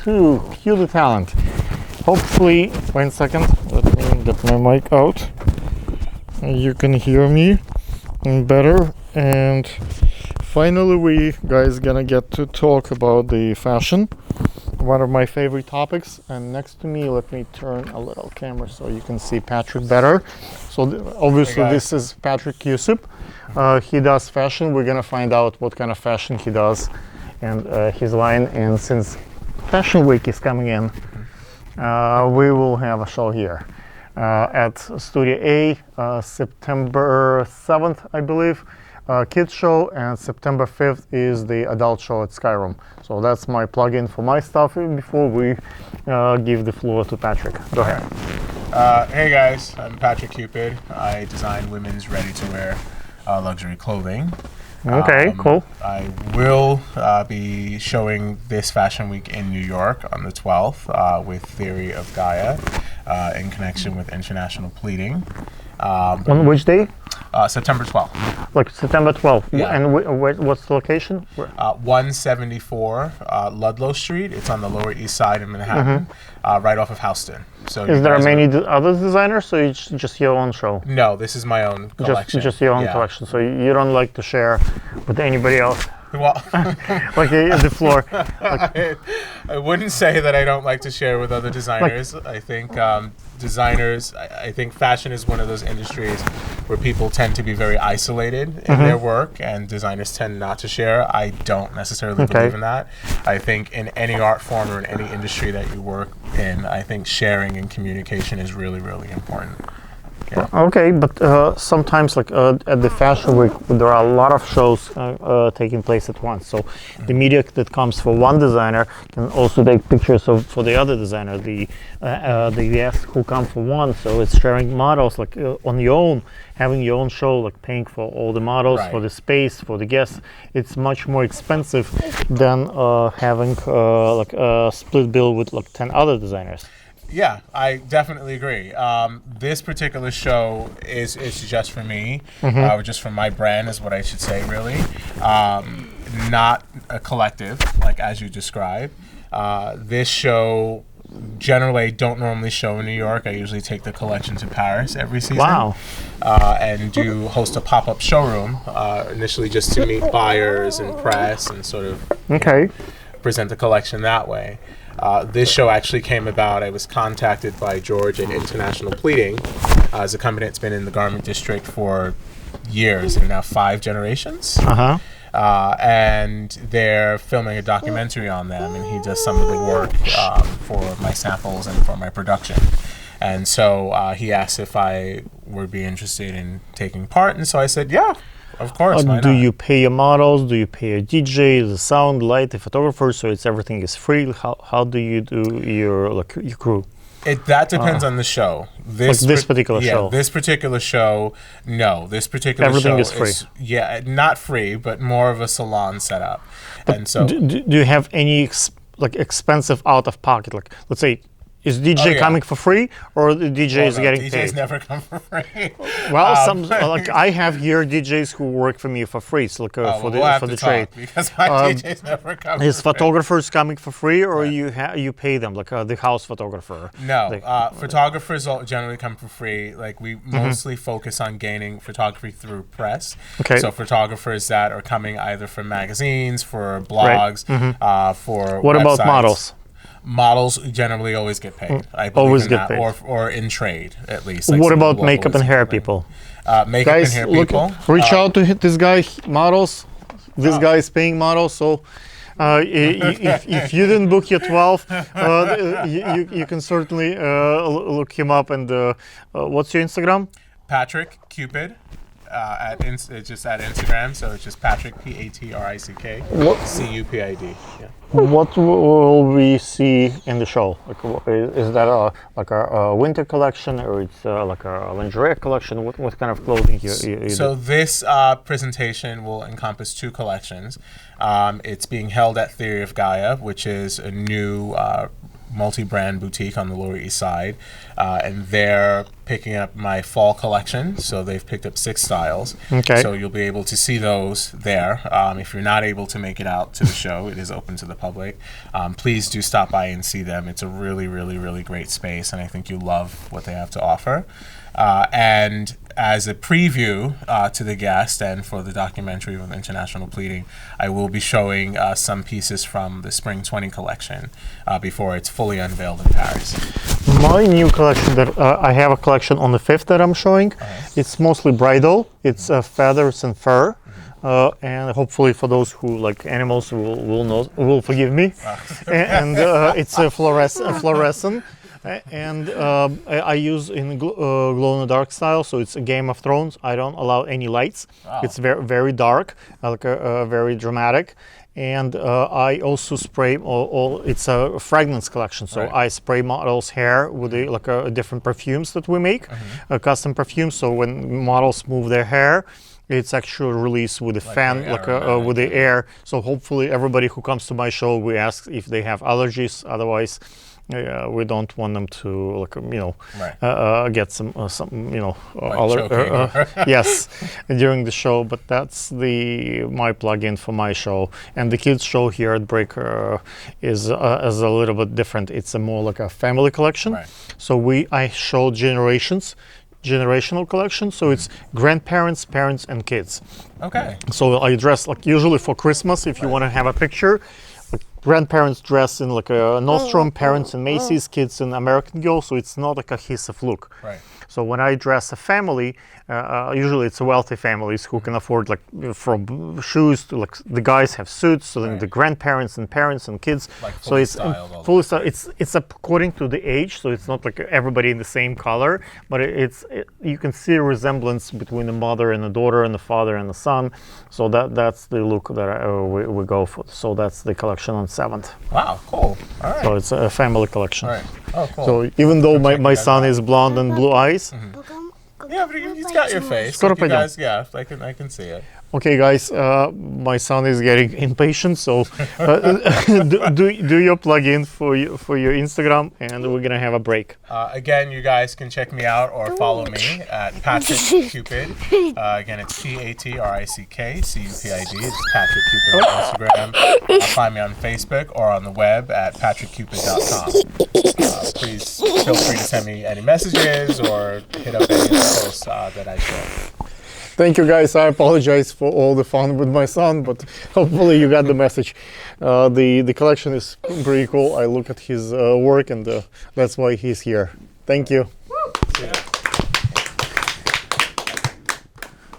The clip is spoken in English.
to Cue the Talent. Hopefully, 1 second, let me get my mic out. You can hear me better. And finally, we guys gonna get to talk about the fashion. One of my favorite topics. And next to me, let me turn a little camera so you can see Patrick better. So obviously, this is Patrick Cusip. He does fashion. We're gonna find out what kind of fashion he does and his line. And since Fashion Week is coming in, we will have a show here at Studio A, September 7th, I believe, kids show, and September 5th is the adult show at Skyroom. So that's my plug-in for my stuff before we give the floor to Patrick. Go ahead. Hey guys, I'm Patrick Cupid. I design women's ready-to-wear luxury clothing. Okay, cool. I will be showing this Fashion Week in New York on the 12th with Theory of Gaia in connection with International Pleating. On which day? September 12th. Like September 12th. Yeah. And what's the location? 174 Ludlow Street. It's on the Lower East Side in Manhattan, right off of Houston. So is there many other designers, or it's just your own show? No, this is my own collection. Just your own collection. So you don't like to share with anybody else? Well, like the floor. I wouldn't say that I don't like to share with other designers. I think designers, I think fashion is one of those industries where people tend to be very isolated in their work, and designers tend not to share. I don't necessarily believe in that. I think in any art form or in any industry that you work in, I think sharing and communication is really, really important. Yeah. Okay, but sometimes, like at the Fashion Week, there are a lot of shows taking place at once. So the media that comes for one designer can also take pictures for the other designer. The guests who come for one, so it's sharing models like on your own, having your own show, like paying for all the models, for the space, for the guests. It's much more expensive than having like a split bill with like 10 other designers. Yeah, I definitely agree. This particular show is just for me, just for my brand is what I should say, really. Not a collective, like as you described. This show, generally, I don't normally show in New York. I usually take the collection to Paris every season. Wow. And host a pop-up showroom, initially just to meet buyers and press and sort of present the collection that way. This show actually came about. I was contacted by George at International Pleating, as a company that's been in the garment district for years, and now 5 generations. And they're filming a documentary on them, and he does some of the work for my samples and for my production. And so he asked if I would be interested in taking part, and so I said, yeah. Of course. Do you pay your models? Do you pay your DJ, the sound, light, the photographer? So everything is free. How do you do your crew? That depends on the show. This particular show. This particular show, no. This particular everything show is free. Not free, but more of a salon setup. But and so, do you have any expensive out of pocket? Like, let's say, is DJ coming for free, or the DJ is getting paid? DJs never come for free. Well, some like I have here DJs who work for me for free, so like for the trade. Because my DJs never come. Is photographers coming for free, or you pay them, like the house photographer? No, photographers generally come for free. Like we mostly focus on gaining photography through press. Okay. So photographers that are coming either for magazines, for blogs, for what websites. About models? Models generally always get paid. I believe always in get that, paid. Or in trade, at least. Like what about makeup and hair people? Makeup and hair people. Reach out to this guy, models. This guy is paying models, so if you didn't book your 12, you can certainly look him up. And what's your Instagram? Patrick Cupid. Just at Instagram, so it's just Patrick Patrick Cupid. Yeah. What will we see in the show? Like, is that a winter collection, or it's like a lingerie collection? What kind of clothing you So do? this presentation will encompass 2 collections. It's being held at Theory of Gaia, which is a new multi-brand boutique on the Lower East Side, and their picking up my fall collection. So they've picked up 6 styles. Okay. So you'll be able to see those there. If you're not able to make it out to the show, it is open to the public. Please do stop by and see them. It's a really, really, really great space, and I think you'll love what they have to offer. And as a preview to the guest and for the documentary of International Pleating, I will be showing some pieces from the Spring 20 collection before it's fully unveiled in Paris. My new collection that I have a collection on the 5th that I'm showing. It's mostly bridal. It's feathers and fur. And hopefully for those who like animals will forgive me. And it's a fluorescent. And I use in glow in the dark style, so it's a Game of Thrones. I don't allow any lights. Wow. It's very dark, like very dramatic. And I also spray it's a fragrance collection, so I spray models' hair with different perfumes that we make, custom perfumes. So when models move their hair, it's actually released with a fan, with the air. So hopefully everybody who comes to my show, we ask if they have allergies. Otherwise, we don't want them to get some yes, during the show. But that's my plug-in for my show. And the kids show here at Breaker is a little bit different. It's more like a family collection. So I show generational collection, so it's grandparents, parents, and kids. Okay. So I dress usually for Christmas. If you want to have a picture, grandparents dress in like a Nordstrom, parents in Macy's, kids in American Girl. So it's not a cohesive look. So when I dress a family, usually it's wealthy families who can afford from shoes to the guys have suits. So then the grandparents and parents and kids. So it's fully styled. It's according to the age. So it's not like everybody in the same color, but you can see a resemblance between the mother and the daughter and the father and the son. So that's the look that we go for. So that's the collection on 7th. Wow, cool. All right. So it's a family collection. All right. Oh, cool. So even though my son is blonde and blue eyes. Yeah, but he's got your face. Like you guys, yeah, I can see it. Okay, guys, my son is getting impatient, so do your plug-in for your Instagram, and we're gonna have a break. Again, you guys can check me out or follow me at Patrick Cupid. Again, it's PatrickCupid. It's Patrick Cupid on Instagram. Find me on Facebook or on the web at patrickcupid.com. Please feel free to send me any messages or hit up any of the posts that I share. Thank you, guys. I apologize for all the fun with my son, but hopefully you got the message. The collection is pretty cool. I look at his work, and that's why he's here. Thank you. Yeah.